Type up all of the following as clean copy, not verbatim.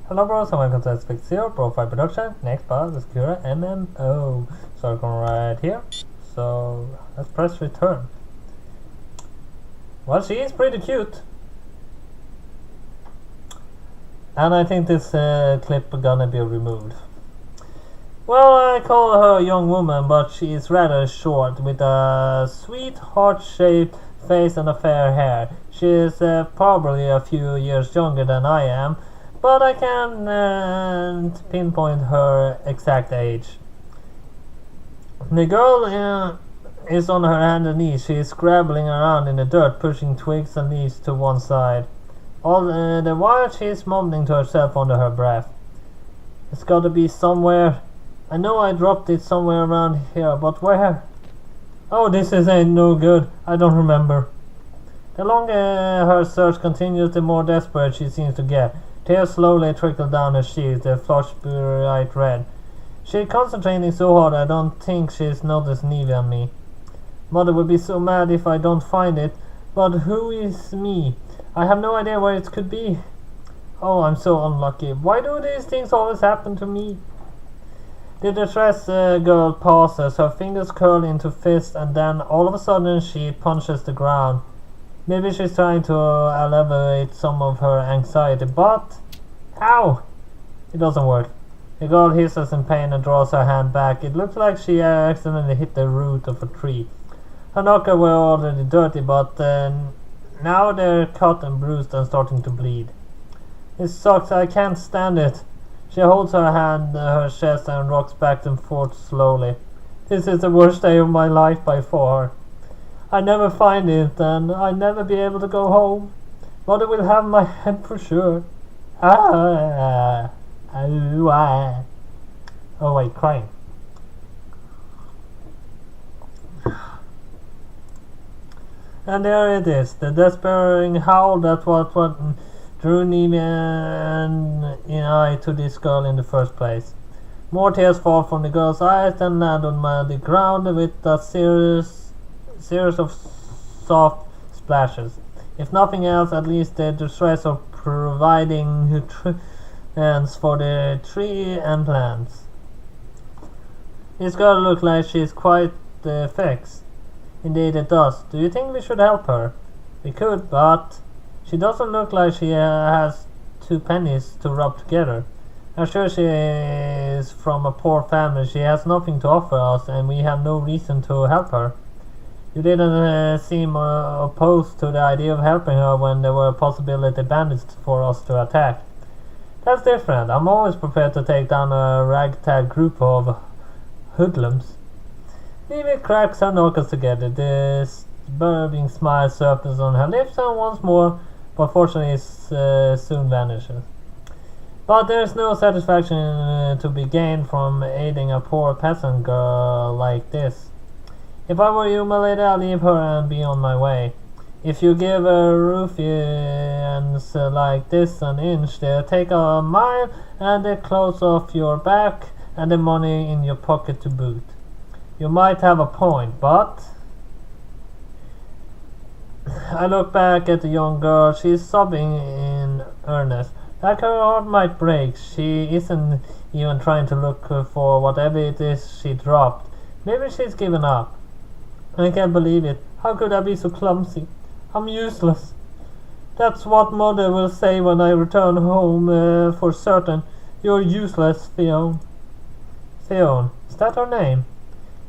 Hello bros and welcome to Aspect Zero BroFive production. Next part is Sakura MMO. So I'm going right here. So let's press return. Well, she is pretty cute. And I think this clip gonna be removed. Well, I call her a young woman, but she is rather short, with a sweet heart-shaped face and a fair hair. She is probably a few years younger than I am, but I can't pinpoint her exact age. The girl is on her hands and knees. She is scrabbling around in the dirt, pushing twigs and leaves to one side. All the while she is mumbling to herself under her breath. It's gotta be somewhere. I know I dropped it somewhere around here, but where? Oh, this ain't no good. I don't remember. The longer her search continues, the more desperate she seems to get. Tears slowly trickle down her cheeks, they flush bright red. She's concentrating so hard I don't think she's noticing even me. Mother would be so mad if I don't find it, but who is me? I have no idea where it could be. Oh, I'm so unlucky. Why do these things always happen to me? The distressed girl pauses, her fingers curl into fists, and then all of a sudden she punches the ground. Maybe she's trying to alleviate some of her anxiety, but... Ow! It doesn't work. The girl hisses in pain and draws her hand back. It looks like she accidentally hit the root of a tree. Her knuckles were already dirty, but now they're cut and bruised and starting to bleed. It sucks, I can't stand it. She holds her hand her chest and rocks back and forth slowly. This is the worst day of my life by far. I never find it, and I'll never be able to go home. Mother will have my head for sure. Oh wait, crying. And there it is, the despairing howl that what drew me and eye to this girl in the first place. More tears fall from the girl's eyes and land on the ground with a series of soft splashes. If nothing else, at least the distress of providing nutrients for the tree and plants. This girl looks like she's quite fixed. Indeed it does. Do you think we should help her? We could, but she doesn't look like she has 2 pennies to rub together. I'm sure she is from a poor family. She has nothing to offer us, and we have no reason to help her. You didn't seem opposed to the idea of helping her when there were possibility bandits for us to attack. That's different. I'm always prepared to take down a ragtag group of hoodlums. Evie cracks her knuckles together. This disturbing smile surfaces on her lips and once more, but fortunately soon vanishes. But there's no satisfaction to be gained from aiding a poor peasant girl like this. If I were you, my lady, I'd leave her and be on my way. If you give ruffians like this an inch, they'll take a mile and the clothes off your back and the money in your pocket to boot. You might have a point, but... I look back at the young girl. She's sobbing in earnest. Like her heart might break. She isn't even trying to look for whatever it is she dropped. Maybe she's given up. I can't believe it. How could I be so clumsy? I'm useless. That's what Mother will say when I return home for certain. You're useless, Fiona. Fiona, is that her name?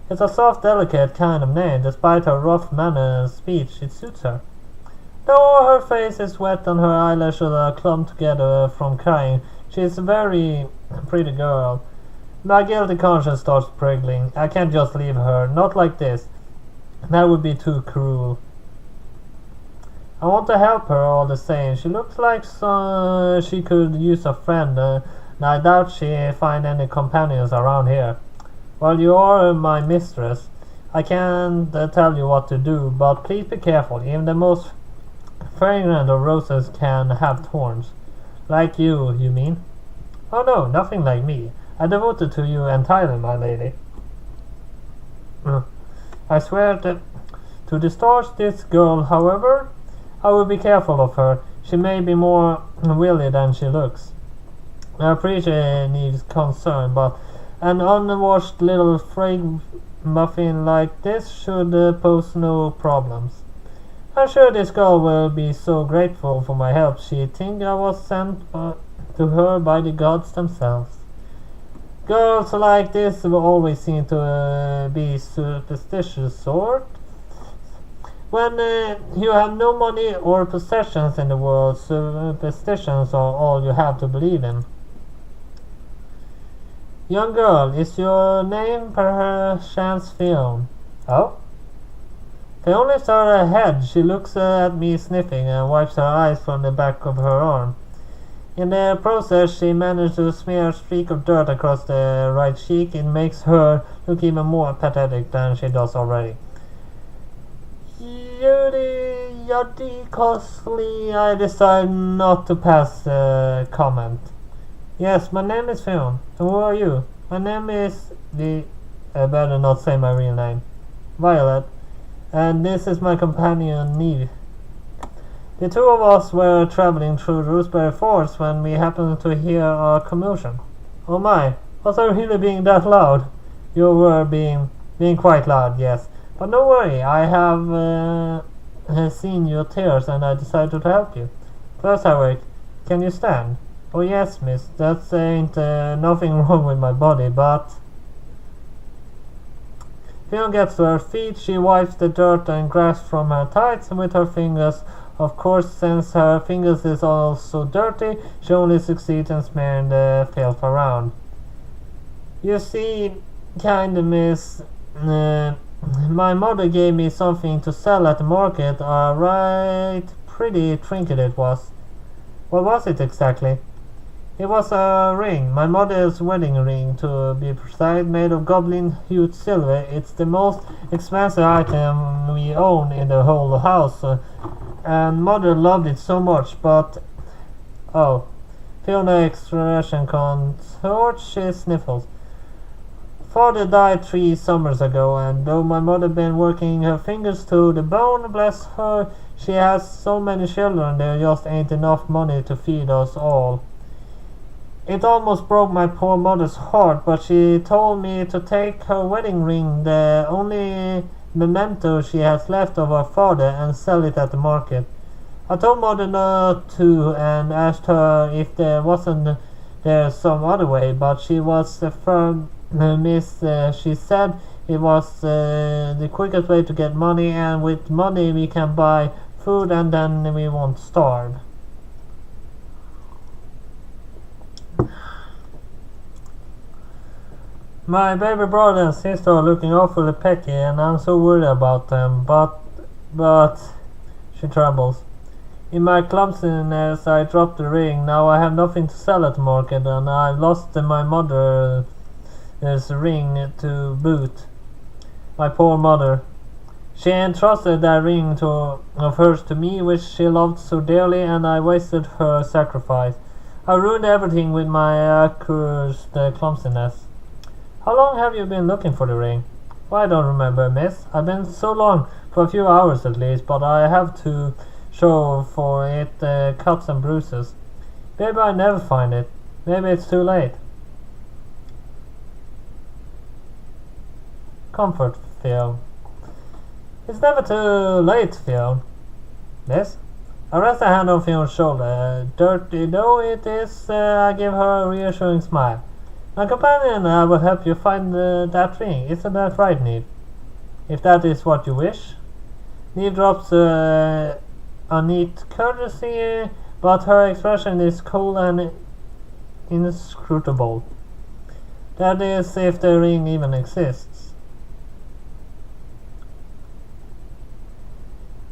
It's a soft, delicate kind of name. Despite her rough manner and speech, it suits her. Though her face is wet and her eyelashes are clumped together from crying, she's a very pretty girl. My guilty conscience starts prickling. I can't just leave her. Not like this. That would be too cruel. I want to help her all the same. She looks like she could use a friend, and I doubt she find any companions around here. Well, you are my mistress. I can't tell you what to do, but please be careful. Even the most fragrant of roses can have thorns. Like you mean? Oh no, nothing like me. I'm devoted to you entirely, my lady. I swear to the stars, this girl, however, I will be careful of her. She may be more willy than she looks. I appreciate Neve's concern, but an unwashed little frag muffin like this should pose no problems. I'm sure this girl will be so grateful for my help. She'd think I was sent to her by the gods themselves. Girls like this will always seem to be superstitious sort. When you have no money or possessions in the world, superstitions are all you have to believe in. Young girl, is your name perchance Fiona? Oh? Fiona lifts her head. She looks at me sniffing and wipes her eyes from the back of her arm. In the process, she managed to smear a streak of dirt across the right cheek. It makes her look even more pathetic than she does already. Yuddy costly, I decide not to pass comment. Yes, my name is Fiona. And who are you? My name is I better not say my real name. Violet. And this is my companion Neve. The two of us were traveling through Roseberry Forest when we happened to hear a commotion. Oh my, was I really being that loud? You were being quite loud, yes. But don't worry, I have seen your tears and I decided to help you. First, however, can you stand? Oh yes, miss, that ain't nothing wrong with my body, but... Fiona gets to her feet. She wipes the dirt and grass from her tights with her fingers. Of course, since her fingers is also dirty, she only succeeds in smearing the filth around. You see, kinda miss, my mother gave me something to sell at the market. A right pretty trinket it was. What was it exactly? It was a ring, my mother's wedding ring to be precise, made of goblin-hued silver. It's the most expensive item we own in the whole house, and mother loved it so much, but... Oh. Fiona expression contorts, she sniffles. Father died 3 summers ago, and though my mother been working her fingers to the bone, bless her, she has so many children, there just ain't enough money to feed us all. It almost broke my poor mother's heart, but she told me to take her wedding ring, the only memento she has left of her father, and sell it at the market. I told mother not to and asked her if there wasn't there some other way, but she was firm, miss. She said it was the quickest way to get money, and with money we can buy food and then we won't starve. My baby brother and sister are looking awfully pecky and I'm so worried about them, but she trembles. In my clumsiness I dropped the ring. Now I have nothing to sell at the market and I've lost my mother's ring to boot. My poor mother. She entrusted that ring of hers to me, which she loved so dearly, and I wasted her sacrifice. I ruined everything with my accursed clumsiness. How long have you been looking for the ring? Well, I don't remember, miss. I've been so long, for a few hours at least, but I have to show for it cuts and bruises. Maybe I never find it. Maybe it's too late. Comfort, Phil. It's never too late, Phil. Miss? I rest a hand on Fiona's shoulder. Dirty though it is, I give her a reassuring smile. My companion and I will help you find that ring. Isn't that right, Neve? If that is what you wish. Neve drops a neat courtesy, but her expression is cool and inscrutable. That is, if the ring even exists.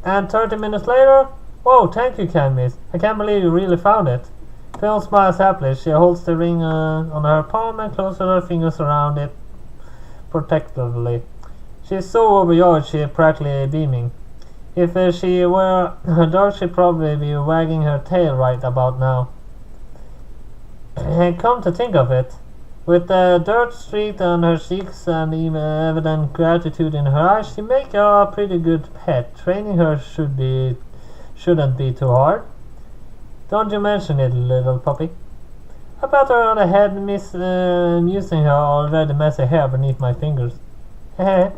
And 30 minutes later? Whoa, thank you, Miss. I can't believe you really found it. Phil smiles happily. She holds the ring on her palm and closes her fingers around it protectively. She is so overjoyed she is practically beaming. If she were a dog, she'd probably be wagging her tail right about now. And come to think of it, with the dirt streaked on her cheeks and even evident gratitude in her eyes, she make a pretty good pet. Training her shouldn't be too hard. Don't you mention it, little puppy. I pat her on the head, amusing her already messy hair beneath my fingers. Heh.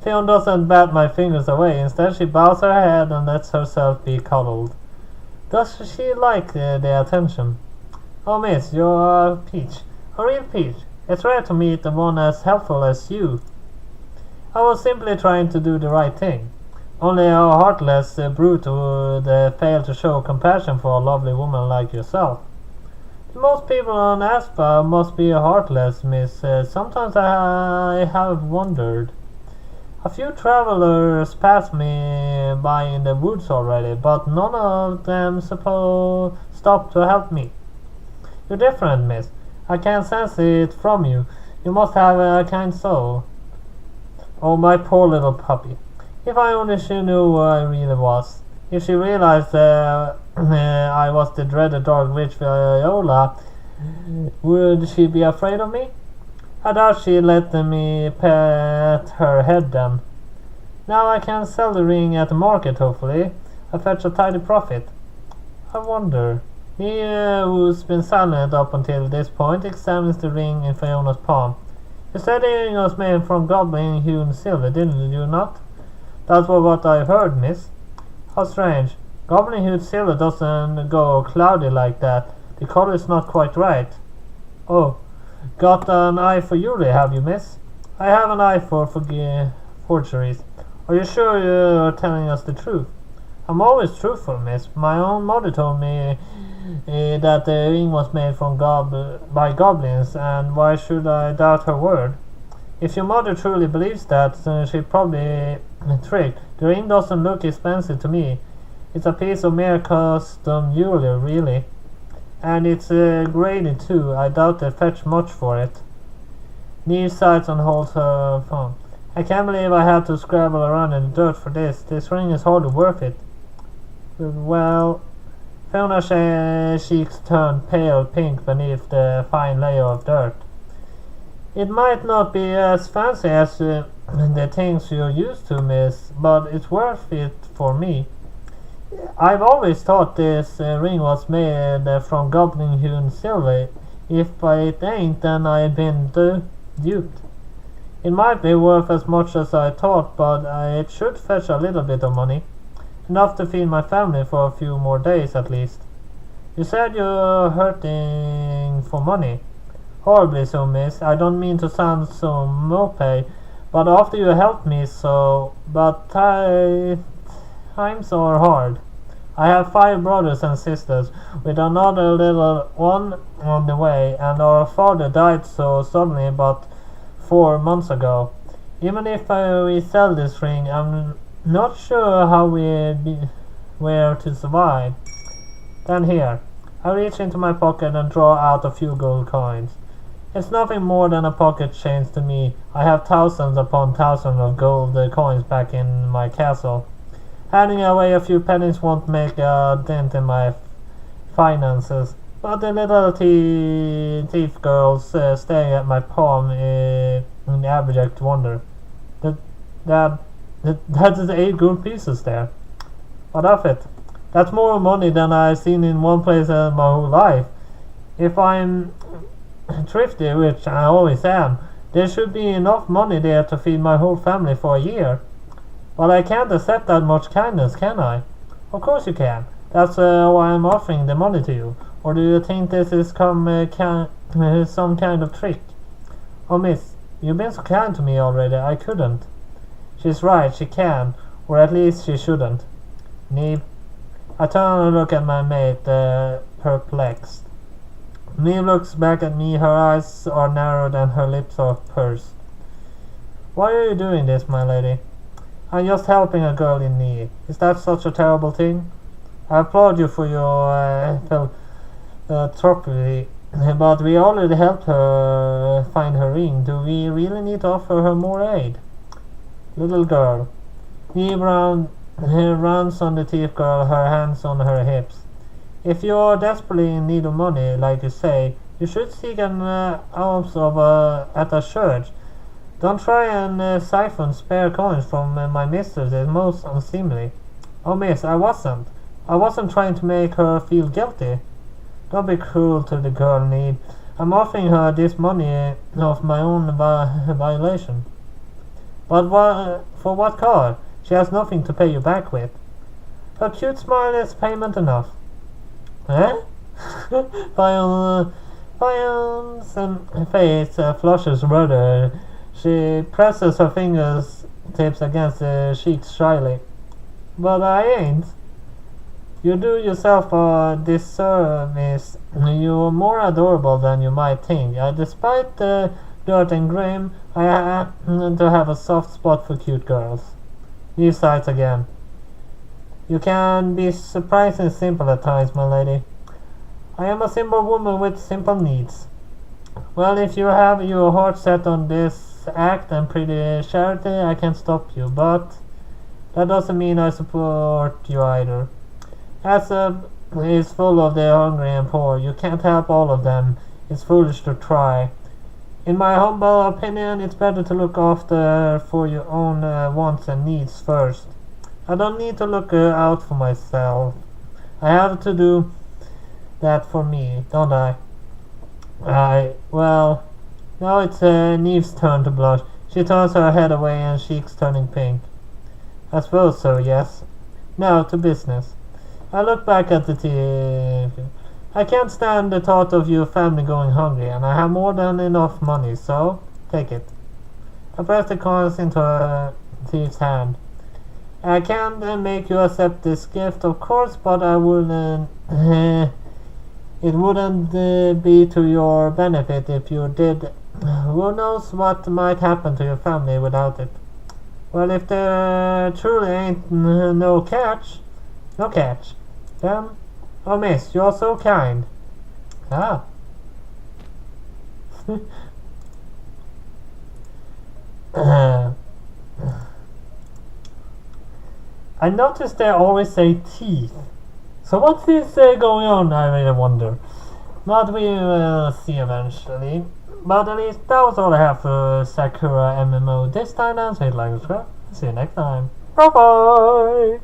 Fionn doesn't bat my fingers away. Instead, she bows her head and lets herself be cuddled. Does she like the attention? Oh, miss, you're a peach. A real peach. It's rare to meet the one as helpful as you. I was simply trying to do the right thing. Only a heartless brute would fail to show compassion for a lovely woman like yourself. Most people on Aspa must be heartless, miss. Sometimes I have wondered. A few travelers passed me by in the woods already, but none of them stopped to help me. You're different, miss. I can sense it from you. You must have a kind soul. Oh, my poor little puppy. If I only she knew who I really was. If she realized I was the dreaded dark witch Viola, would she be afraid of me? I doubt she'd let me pet her head then. Now I can sell the ring at the market, hopefully. I fetch a tidy profit. I wonder. He who's been silent up until this point examines the ring in Fiona's palm. You said the ring was made from goblin-hewn silver, didn't you not? That's what I heard, miss. How strange. Goblin-hued silver doesn't go cloudy like that. The color is not quite right. Oh, got an eye for jewelry, have you, miss? I have an eye for forgeries. Are you sure you're telling us the truth? I'm always truthful, miss. My own mother told me that the ring was made from by goblins, and why should I doubt her word? If your mother truly believes that, she probably tricked. The ring doesn't look expensive to me. It's a piece of mere custom jewelry, really. And it's graded too. I doubt they fetch much for it. Neve sighs and holds her phone. I can't believe I had to scrabble around in the dirt for this. This ring is hardly worth it. Well, Fiona's cheeks turned pale pink beneath the fine layer of dirt. It might not be as fancy as the things you're used to, miss, but it's worth it for me. I've always thought this ring was made from goblin-hewn silver. If it ain't, then I've been duped. It might be worth as much as I thought, but it should fetch a little bit of money. Enough to feed my family for a few more days at least. You said you're hurting for money. Horribly so, miss. I don't mean to sound so mopey, but after you helped me so... But times are hard. I have 5 brothers and sisters, with another little one on the way, and our father died so suddenly about 4 months ago. Even if we sell this ring, I'm not sure how where to survive. Then here, I reach into my pocket and draw out a few gold coins. It's nothing more than a pocket change to me. I have thousands upon thousands of gold coins back in my castle. Handing away a few pennies won't make a dent in my finances. But the little thief girls staring at my palm in abject wonder. That is 8 gold pieces there. What of it? That's more money than I've seen in one place in my whole life. If I'm thrifty, which I always am, there should be enough money there to feed my whole family for a year. But I can't accept that much kindness, can I? Of course you can. That's why I'm offering the money to you. Or do you think this is some kind of trick? Oh, miss, you've been so kind to me already, I couldn't. She's right, she can. Or at least she shouldn't. Neve. I turn and look at my mate, perplexed. Neve looks back at me, her eyes are narrowed and her lips are pursed. Why are you doing this, my lady? I'm just helping a girl in need. Is that such a terrible thing? I applaud you for your philanthropy, but we already helped her find her ring. Do we really need to offer her more aid? Little girl. Neve runs on the thief girl, her hands on her hips. If you're desperately in need of money, like you say, you should seek an alms at a church. Don't try and siphon spare coins from my mistress. It's most unseemly. Oh, miss, I wasn't trying to make her feel guilty. Don't be cruel to the girl in need. I'm offering her this money of my own violation. But for what car? She has nothing to pay you back with. Her cute smile is payment enough. Eh? Fion's face flushes redder. She presses her fingertips against the cheeks shyly. But I ain't. You do yourself a disservice. You're more adorable than you might think. Despite the dirt and grime, I happen to have a soft spot for cute girls. New sights again. You can be surprisingly simple at times, my lady. I am a simple woman with simple needs. Well, if you have your heart set on this act and pretty charity, I can't stop you, but that doesn't mean I support you either. Asab is full of the hungry and poor. You can't help all of them. It's foolish to try. In my humble opinion, it's better to look after for your own wants and needs first. I don't need to look out for myself. I have to do that for me, don't I? Well, now it's Neve's turn to blush. She turns her head away and cheeks turning pink. I suppose so, yes. Now to business. I look back at the TV. I can't stand the thought of your family going hungry, and I have more than enough money, so take it. I press the coins into a thief's hand. I can't make you accept this gift, of course, but I wouldn't. It wouldn't be to your benefit if you did. Who knows what might happen to your family without it? Well, if there truly ain't no catch, then, oh miss, you're so kind. Ah. I noticed they always say teeth. So what is going on, I really wonder. But we will see eventually. But at least that was all I have for Sakura MMO this time, and so hit like and subscribe. See you next time. Bye bye!